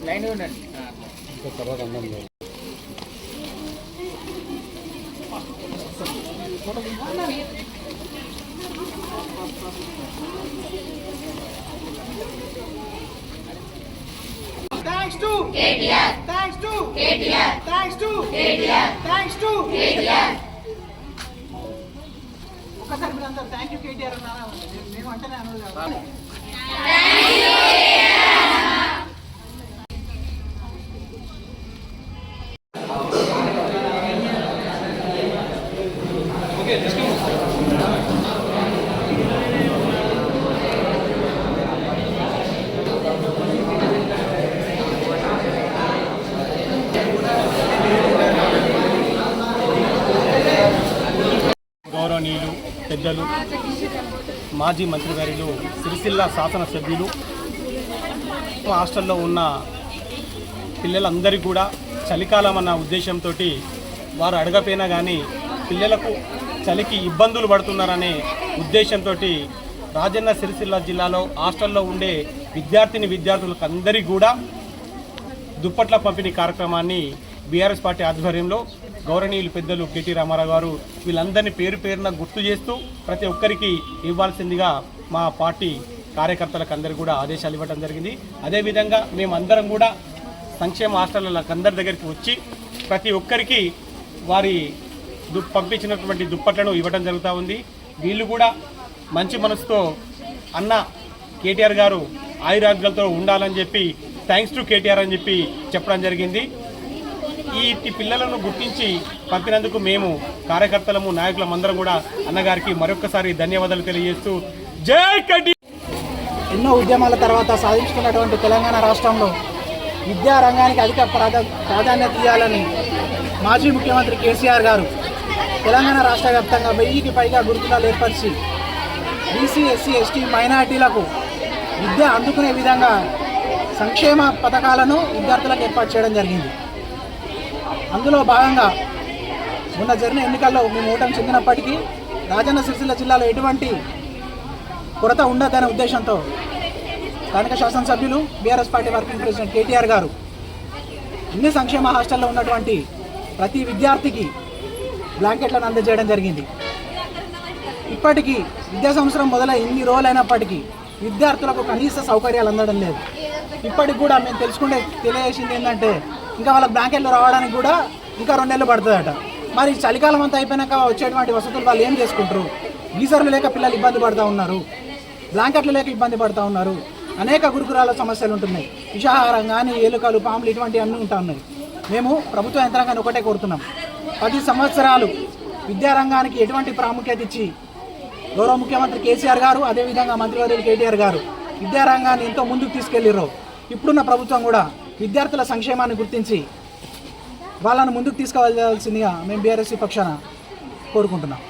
Line ఉండండి తర్వాత అందం Thanks to KTR. Thanks to KTR. Thanks to KTR. Thanks to KTR. ఒకసారి మీరు అందరూ థ్యాంక్ యూ కేటీఆర్ అన్నారా? మేము అంటేనే అన్నారు కదా. గౌరవనీయులు పెద్దలు మాజీ మంత్రివర్యులు సిరిసిల్ల శాసనసభ్యులు హాస్టల్లో ఉన్న పిల్లలందరికీ కూడా చలికాలం అన్న ఉద్దేశంతో వారు అడగపోయినా కానీ పిల్లలకు చలికి ఇబ్బందులు పడుతున్నారనే ఉద్దేశంతో రాజన్న సిరిసిల్ల జిల్లాలో హాస్టల్లో ఉండే విద్యార్థులకు అందరికీ కూడా దుప్పట్ల పంపిణీ కార్యక్రమాన్ని బీఆర్ఎస్ పార్టీ ఆధ్వర్యంలో గౌరవనీయులు పెద్దలు కేటీ రామారావు గారు వీళ్ళందరినీ పేరు పేరున గుర్తు చేస్తూ ప్రతి ఒక్కరికి ఇవ్వాల్సిందిగా మా పార్టీ కార్యకర్తలకు అందరికీ కూడా ఆదేశాలు ఇవ్వడం జరిగింది. అదేవిధంగా మేమందరం కూడా సంక్షేమ హాస్టళ్ళకు అందరి దగ్గరికి వచ్చి ప్రతి ఒక్కరికి వారి పంపించినటువంటి దుప్పట్లను ఇవ్వడం జరుగుతూ ఉంది. వీళ్ళు కూడా మంచి మనసుతో అన్న కేటీఆర్ గారు ఆయురాగ్యాలతో ఉండాలని చెప్పి థ్యాంక్స్ టు కేటీఆర్ అని చెప్పి చెప్పడం జరిగింది. ఈ పిల్లలను గుర్తించి పంపినందుకు మేము కార్యకర్తలము నాయకులం అందరం కూడా అన్నగారికి మరొకసారి ధన్యవాదాలు తెలియజేస్తూ జై కేటీ. ఎన్నో ఉద్యమాల తర్వాత సాధించుకున్నటువంటి తెలంగాణ రాష్ట్రంలో విద్యా రంగానికి అధిక ప్రాధాన్యత ఇవ్వాలని మాజీ ముఖ్యమంత్రి కేసీఆర్ గారు తెలంగాణ రాష్ట్ర వ్యాప్తంగా 1000కి పైగా గురుకులాలు ఏర్పరిచి బీసీ ఎస్సీ ఎస్టీ మైనారిటీలకు విద్య అందుకునే విధంగా సంక్షేమ పథకాలను విద్యార్థులకు ఏర్పాటు చేయడం జరిగింది. అందులో భాగంగా మొన్న జరిగిన ఎన్నికల్లో మేము ఓటమి చెందినప్పటికీ రాజన్న సిరిసిల్ల జిల్లాలో ఎటువంటి కొరత ఉండదనే ఉద్దేశంతో స్థానిక శాసనసభ్యులు BRS party working president KTR గారు అన్ని సంక్షేమ హాస్టల్లో ఉన్నటువంటి ప్రతి విద్యార్థికి బ్లాంకెట్లను అందజేయడం జరిగింది. ఇప్పటికీ విద్యా సంవత్సరం మొదలై ఇన్ని రోజులైనప్పటికీ విద్యార్థులకు కనీస సౌకర్యాలు అందడం లేదు. ఇప్పటికి కూడా మేము తెలియజేసింది ఏంటంటే ఇంకా వాళ్ళ బ్లాంకెట్లు రావడానికి కూడా ఇంకా 2 నెలలు పడుతుందట. మరి చలికాలం అంతా అయిపోయినాక వచ్చేటువంటి వసతులు వాళ్ళు ఏం చేసుకుంటారు? గీజర్లు లేక పిల్లలు ఇబ్బంది పడుతూ ఉన్నారు, బ్లాంకెట్లు లేక ఇబ్బంది పడుతూ ఉన్నారు. అనేక గురుకులాల సమస్యలు ఉంటున్నాయి. విషాహారం కానీ ఎలుకలు పాములు ఇటువంటివి అన్నీ ఉంటా ఉన్నాయి. మేము ప్రభుత్వ యంత్రాంగాన్ని ఒకటే కోరుతున్నాం, 10 సంవత్సరాలు విద్యారంగానికి ఎటువంటి ప్రాముఖ్యత ఇచ్చి గౌరవ ముఖ్యమంత్రి కేసీఆర్ గారు అదేవిధంగా మంత్రివర్యులు కేటీఆర్ గారు విద్యారంగాన్ని ఎంతో ముందుకు తీసుకెళ్లిరో ఇప్పుడున్న ప్రభుత్వం కూడా విద్యార్థుల సంక్షేమాన్ని గుర్తించి వాళ్ళను ముందుకు తీసుకువెళ్లాల్సిందిగా మేము బీఆర్ఎస్ పక్షాన కోరుకుంటున్నాం.